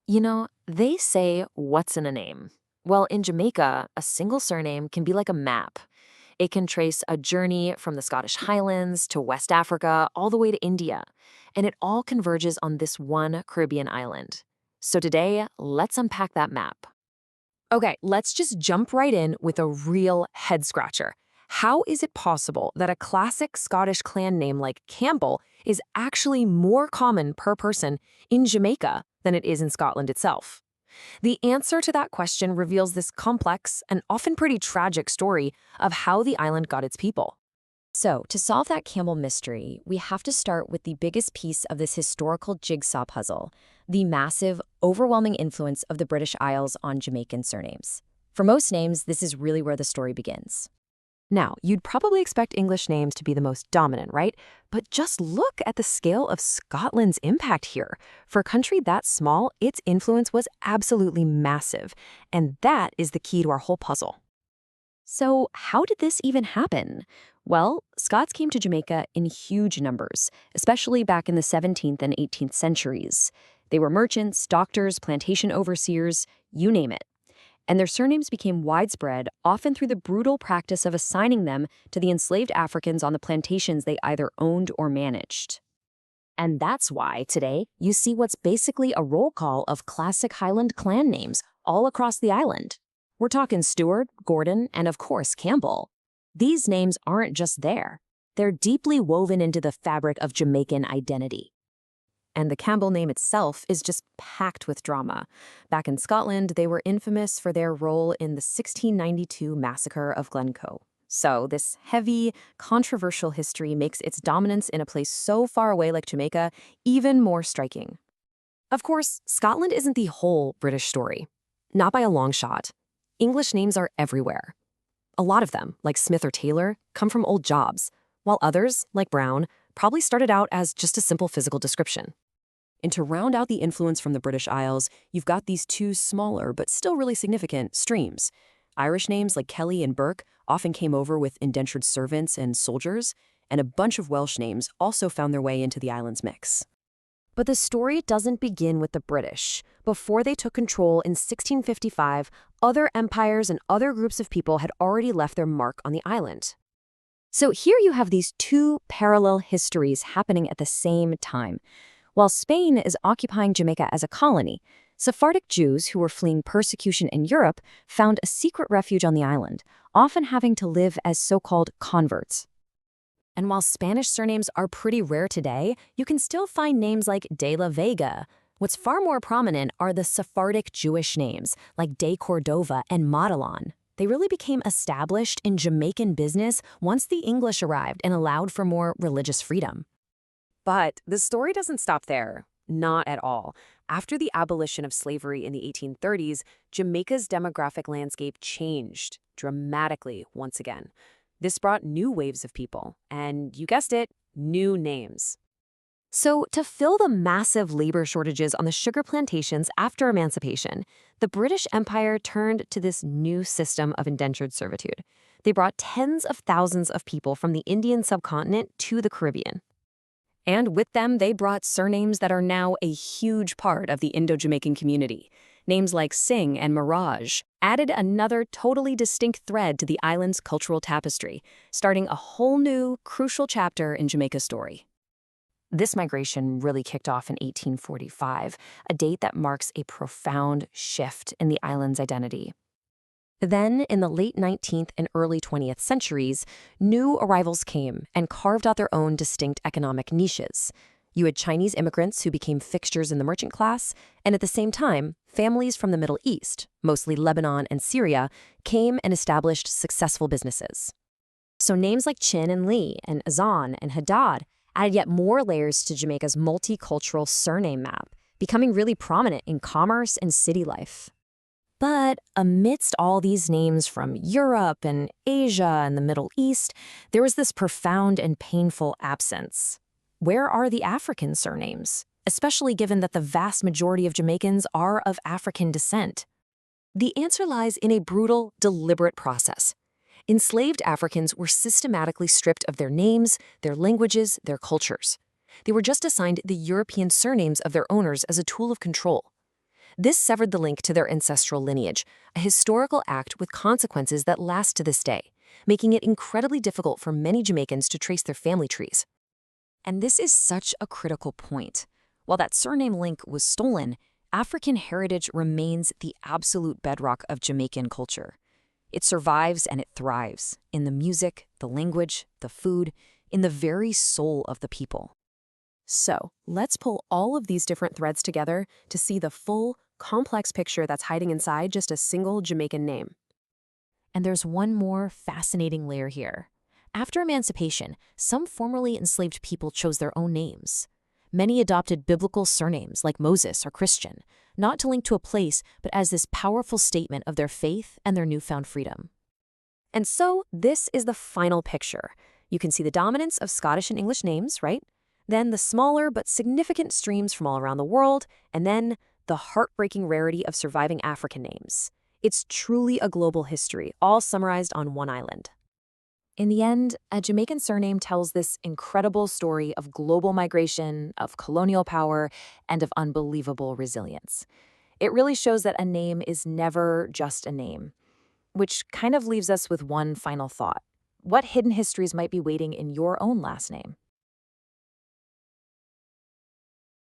They say, what's in a name? Well, in Jamaica, a single surname can be like a map. It can trace a journey from the Scottish Highlands to West Africa, all the way to India. And it all converges on this one Caribbean island. So today, let's unpack that map. Okay, let's just jump right in with a real head scratcher. How is it possible that a classic Scottish clan name like Campbell is actually more common per person in Jamaica than it is in Scotland itself? The answer to that question reveals this complex and often pretty tragic story of how the island got its people. So, to solve that Campbell mystery, we have to start with the biggest piece of this historical jigsaw puzzle, the massive, overwhelming influence of the British Isles on Jamaican surnames. For most names, this is really where the story begins. Now, you'd probably expect English names to be the most dominant, right? But just look at the scale of Scotland's impact here. For a country that small, its influence was absolutely massive. And that is the key to our whole puzzle. So, how did this even happen? Well, Scots came to Jamaica in huge numbers, especially back in the 17th and 18th centuries. They were merchants, doctors, plantation overseers, you name it. And their surnames became widespread, often through the brutal practice of assigning them to the enslaved Africans on the plantations they either owned or managed. And that's why, today, you see what's basically a roll call of classic Highland clan names all across the island. We're talking Stewart, Gordon, and of course Campbell. These names aren't just there. They're deeply woven into the fabric of Jamaican identity. And the Campbell name itself is just packed with drama. Back in Scotland, they were infamous for their role in the 1692 massacre of Glencoe. So this heavy, controversial history makes its dominance in a place so far away like Jamaica even more striking. Of course, Scotland isn't the whole British story. Not by a long shot. English names are everywhere. A lot of them, like Smith or Taylor, come from old jobs, while others, like Brown, probably started out as just a simple physical description. And to round out the influence from the British Isles, you've got these two smaller but still really significant streams. Irish names like Kelly and Burke often came over with indentured servants and soldiers, and a bunch of Welsh names also found their way into the island's mix. But the story doesn't begin with the British. Before they took control in 1655, other empires and other groups of people had already left their mark on the island. So here you have these two parallel histories happening at the same time. While Spain is occupying Jamaica as a colony, Sephardic Jews who were fleeing persecution in Europe found a secret refuge on the island, often having to live as so-called converts. And while Spanish surnames are pretty rare today, you can still find names like De la Vega. What's far more prominent are the Sephardic Jewish names, like De Cordova and Madelon. They really became established in Jamaican business once the English arrived and allowed for more religious freedom. But the story doesn't stop there. Not at all. After the abolition of slavery in the 1830s, Jamaica's demographic landscape changed dramatically once again. This brought new waves of people, and you guessed it, new names. So, to fill the massive labor shortages on the sugar plantations after emancipation, the British Empire turned to this new system of indentured servitude. They brought tens of thousands of people from the Indian subcontinent to the Caribbean. And with them, they brought surnames that are now a huge part of the Indo-Jamaican community. Names like Singh and Mirage added another totally distinct thread to the island's cultural tapestry, starting a whole new, crucial chapter in Jamaica's story. This migration really kicked off in 1845, a date that marks a profound shift in the island's identity. Then, in the late 19th and early 20th centuries, new arrivals came and carved out their own distinct economic niches. You had Chinese immigrants who became fixtures in the merchant class, and at the same time, families from the Middle East, mostly Lebanon and Syria, came and established successful businesses. So names like Chin and Lee and Azan and Haddad added yet more layers to Jamaica's multicultural surname map, becoming really prominent in commerce and city life. But amidst all these names from Europe and Asia and the Middle East, there was this profound and painful absence. Where are the African surnames, especially given that the vast majority of Jamaicans are of African descent? The answer lies in a brutal, deliberate process. Enslaved Africans were systematically stripped of their names, their languages, their cultures. They were just assigned the European surnames of their owners as a tool of control. This severed the link to their ancestral lineage, a historical act with consequences that last to this day, making it incredibly difficult for many Jamaicans to trace their family trees. And this is such a critical point. While that surname link was stolen, African heritage remains the absolute bedrock of Jamaican culture. It survives and it thrives in the music, the language, the food, in the very soul of the people. So, let's pull all of these different threads together to see the full, complex picture that's hiding inside just a single Jamaican name. And there's one more fascinating layer here. After emancipation, some formerly enslaved people chose their own names. Many adopted biblical surnames like Moses or Christian, not to link to a place, but as this powerful statement of their faith and their newfound freedom. And so, this is the final picture. You can see the dominance of Scottish and English names, right? Then the smaller but significant streams from all around the world, and then the heartbreaking rarity of surviving African names. It's truly a global history, all summarized on one island. In the end, a Jamaican surname tells this incredible story of global migration, of colonial power, and of unbelievable resilience. It really shows that a name is never just a name, which kind of leaves us with one final thought. What hidden histories might be waiting in your own last name?